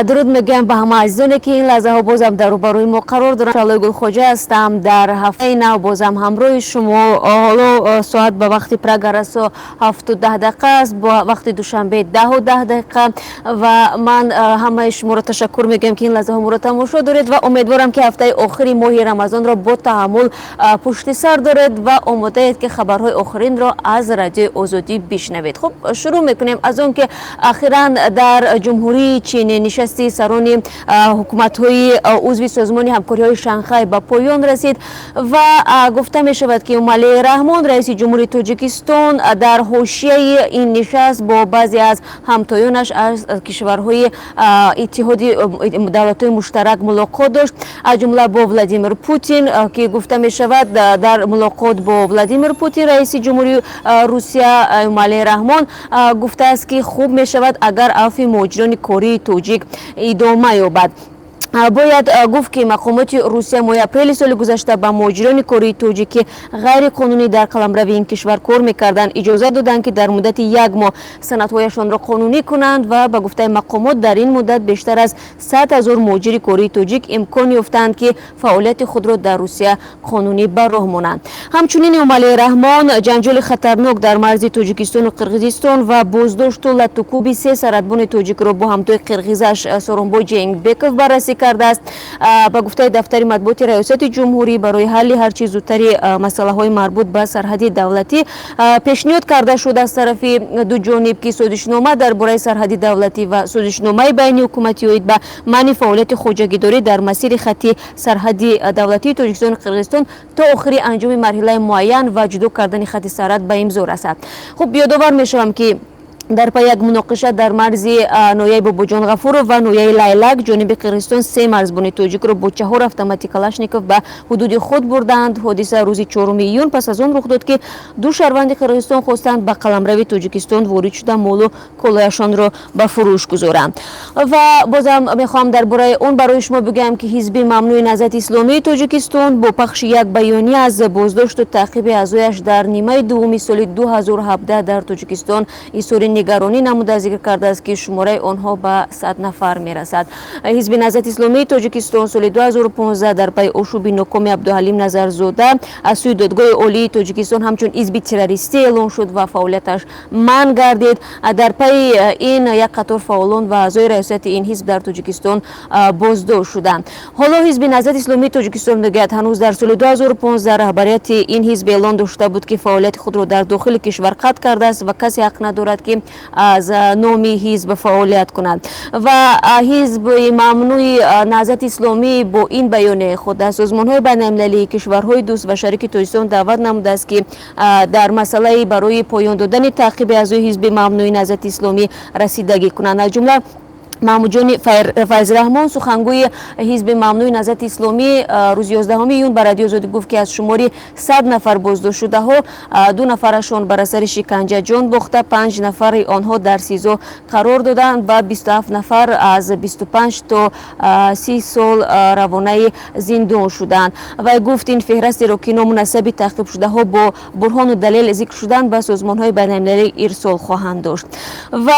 درود میگم به همه عزیزانی که این لحظه ها بازم در روبروی ما قرار دارن. شالای گلخوجه هستم در هفته نو بازم همراه شما. حالا ساعت به وقت پرگرسو 7:10 است، با وقت دوشنبه 10:10 و من همه شما را تشکر میگم که این لحظه ها ما را تماشا دارید و امیدوارم که هفته آخری ماه رمضان را با تحمل پشت سر دارید و آماده اید که خبرهای آخرین را از رادیو آزادی بشنوید. خب شروع میکنیم از اون که اخیراً در جمهوری چین نشستی سران حکومت‌های عضو سازمان همکاری‌های شانگهای به پایان رسید و گفته می شود که امالی رحمان رئیس جمهوری تاجیکستان در حاشیه این نشست با بعضی از همتایانش از کشورهای اتحادیه دولت‌های مشترک ملاقات داشت، از جمله با ولادیمیر پوتین که گفته می شود در ملاقات با ولادیمیر پوتین رئیس جمهوری روسیه امالی رحمان گفته است که خوب می شود اگر عفو مهاجران کره توجیک ادامه یابد. باید گفت که مقامات روسیه ماه اپریل سال گذشته به مهاجران کره توجیک غیر قانونی در قلمرو این کشور کار میکردند اجازه دادند که در مدت یک ماه سندهایشان را قانونی کنند و به گفته مقامات در این مدت بیشتر از 100,000 مهاجر کره توجیک امکان یافتند که فعالیت خود را در روسیه قانونی به راه مانند. همچنین امالی رحمان جنجال خطرناک در مرز تاجیکستان و قرقیزستان و بازداشت و لطوکوبی 3 سربازان توجیک را با همتای قرقیزش سورونبای جنگبکوف بررسی کرده است. با گفته دفتر مطبوعات ریاست جمهوری برای حل هر چیز زودتری مسئله های مربوط به سرحدی دولتی پیشنهاد کرده شده از طرف دو جانب که سازشنامه درباره سرحدی دولتی و سازشنامه بین حکومتی اوید به منع فعالیت خوجه‌گیری در مسیر خطی سرحدی دولتی تاجیکستان و قرقیزستان تا آخری انجام مرحله معین و جدا کردن خط سرحد به امضا رسد. خب یادآور میشوم که در پی یک مناقشه در مرز نویای بابوجان غفور و نویای لیلک جانب قرقیزستان 3 مرزبان توجیک را با 4 اتوماتیک کلاشنیکوف به حدود خود بردند. حادثه روز 4 ایون پس از آن رخ داد که دو شهروند قرقیزستان خواستند به قلمرو تاجیکستان وارد شده مال و کالایشان را به فروش گذارند. و بازم میخوام درباره اون برای شما بگم که حزب ممنوع نهضت اسلامی تاجیکستان با پخش یک بیانیه از بازداشت و تعقیب اعضایش در نیمه دوم سال 2017 در تاجیکستان اظهار نگرانی نموده ذکر کرده است که شماره آنها به 100 نفر میرسد. حزب نهضت اسلامی تاجیکستان سال 2015 در پی آشوب ناکام عبدالحلیم نظرزاده از سوی دادگاه عالی تاجیکستان همچون حزب تروریستی اعلام شد و فعالیتش منع گردید. در پی این یک قطار فعالان و اعضای ریاست این حزب در تاجیکستان بازداشت شدند. حالا حزب نهضت اسلامی تاجیکستان میگوید هنوز در سال 2015 رهبریت این حزب اعلان داشته بود که فعالیت خود را در داخل کشور قطع کرده است و کسی حق ندارد که از نام حزب فعالیت کنند. و حزب ممنوع نهضت اسلامی با این بیانیه خود از سازمان‌های بین‌المللی کشورهای دوست و شریک تاجیکستان دعوت نموده است که در مسئله برای پایان دادن تعقیب اعضای حزب ممنوع نهضت اسلامی رسیدگی کنند. از جمله محمود جان فیض رحمان سخنگوی حزب ممنوع نهضت اسلامی روز 11 ایون به رادیو آزادی گفت که از شماری 100 نفر بازداشت شده ها 2 نفرشان بر اثر شکنجه جان باخته، 5 نفر آنها در سیزو قرار دادند و 27 نفر از 25 تا 30 سال روانه زندان شدند. و گفت این فهرست را که نامناسب تعقیب شده ها با برهان و دلیل ذکر شدن به سازمان‌های بین‌المللی ارسال خواهند داشت. و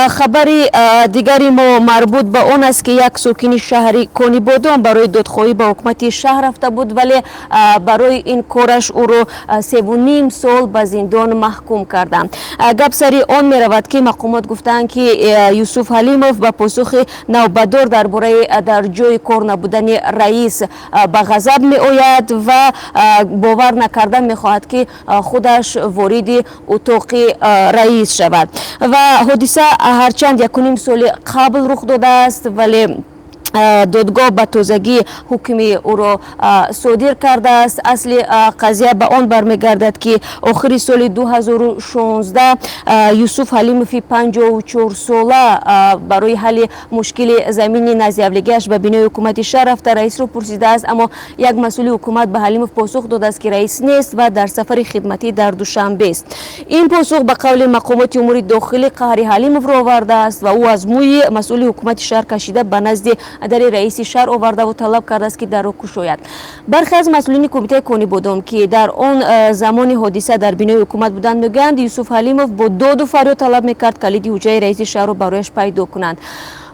خبری دیگری مربوط به اون است که یک ساکن شهری کانی بادام برای دادخواهی به حکومت شهر رفته بود ولی برای این کارش او را 3.5 سال به زندان محکوم کردند. گپ سری آن می رود که مقامات گفتند که یوسف حلیموف به پاسخ نوبدار درباره در جای کار نبودن رئیس به غضب می آید و باور نکردن می خواهد که خودش وارد اتاق رئیس شود. و حادثه هرچند 1.5 سال قبل رخ داده است ولی دادگاه به تازگی حکم او را صادر کرده است. اصل قضیه به آن برمیگردد که آخر سال 2016 یوسف حلیموف 54 ساله برای حل مشکل زمین نزدیکیش به بینای حکومت شهر رفته رئیس را پرسیده است، اما یک مسئول حکومت به حلیموف پاسخ داده است که رئیس نیست و در سفر خدمتی در دوشنبه است. این پاسخ به قول مقامات امور داخلی قهر حلیموف را آورده است و او از موی مسئول حکومت شهر کشیده به نزد در رئیس شهر آورده و طلب کرده است که در را گشاید. برخی از مسئولین کمیته کانی بادام که در آن زمان حادثه در بینای حکومت بودند میگویند یوسف حلیموف با داد و فریاد طلب میکرد کلید حجره رئیس شهر را برایش پیدا کنند.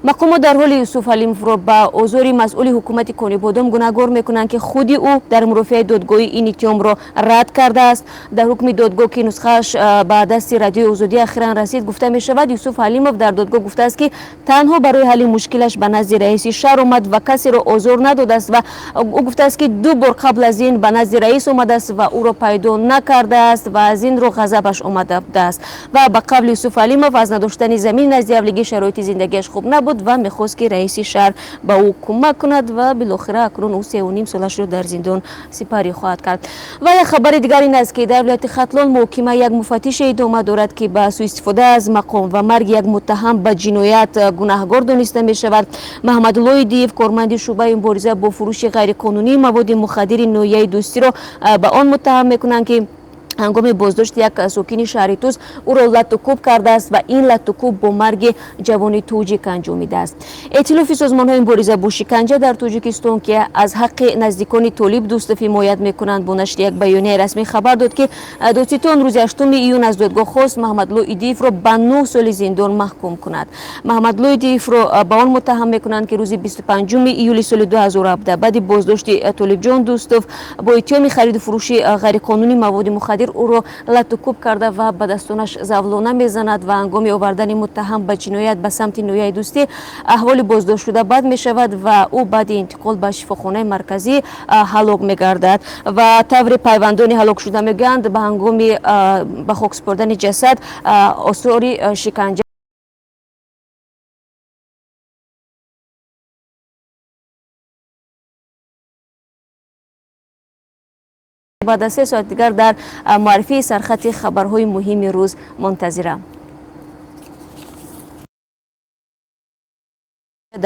мақомот дар ҳоли Юсуф Алимовро ба озори масъули ҳукумати Конибодом гунаҳгор мекунанд ки худи ӯ дар мурофиаи додгоҳи ин иттиҳомро рад кардааст. дар ҳукми додгоҳ ки нусхааш ба дасти радиои Озодӣ ахиран расид гуфта мешавад, Юсуф Алимов дар додгоҳ гуфтааст ки танҳо барои ҳалли мушкилаш ба назди раиси шаҳр омад ва касеро озор надодааст ва ӯ гуфтааст ки 2 бор қабл аз ин ба назди раис омадааст ва ӯро пайдо накардааст ва аз инро ғазабаш омадааст ва ба қавли Юсуф Алимов аз надоштани замин назди авлигӣ шароити зиндагиаш хуб набуд ва мехост ки раиси шаҳр ба ӯ кӯмак кунад ва билохира акнун ӯ 3.5 солашро дар зиндон сипарӣ хоҳад кард. ва як хабари дигар ин аст ки дар вилояти Хатлон муҳокима як муфаттиши идома дорад ки ба сӯистифода аз мақом ва марги як муттаҳам ба ҷиноят гунаҳгор дониста мешавад. Маҳмадлои Диев, корманди шуъбаи мубориза бо фурӯши ғайриқонунии маводи мухаддири ноҳияи Дӯстиро ба он муттаҳам мекунанд ки ҳангоми боздошти як сокини шаҳри Туз ӯро латтукӯб кардааст ва ин латтукӯб бо марги ҷавони тоҷик анҷомидааст. Эътилофи созмонҳои мубориза бо шиканҷа дар Тоҷикистон ки аз ҳаққи наздикони Толиб Дӯстов ҳимоят мекунанд бо нашри як баёнияи расмӣ хабар дод ки додситон рӯзи 8 июн аз додгоҳ хост Маҳмадло Идиевро ба 9 соли зиндон маҳкум кунад. Маҳмадло Идиевро ба он муттаҳам мекунанд ки рӯзи 25 июли соли 2017 баъди боздошти Толибҷон Дӯстов бо иттиҳоми хариду фурӯши ғайриқонунӣ маводи мухаддир ӯро латтукӯб карда ва ба дастонаш завлона мезанад ва ҳангоми овардани муттаҳам ба ҷиноят ба самти ноҳияи Дӯстӣ аҳволи боздоштшуда бад мешавад ва ӯ баъди интиқол ба шифохонаи марказӣ ҳалок мегардад ва таври пайвандони ҳалокшуда мегӯянд ба ҳангоми ба хок супордани ҷасад осори шиканҷа баъд аз 3 соат дигар дар муаррифии сархати хабарҳои муҳими рӯз мунтазирам.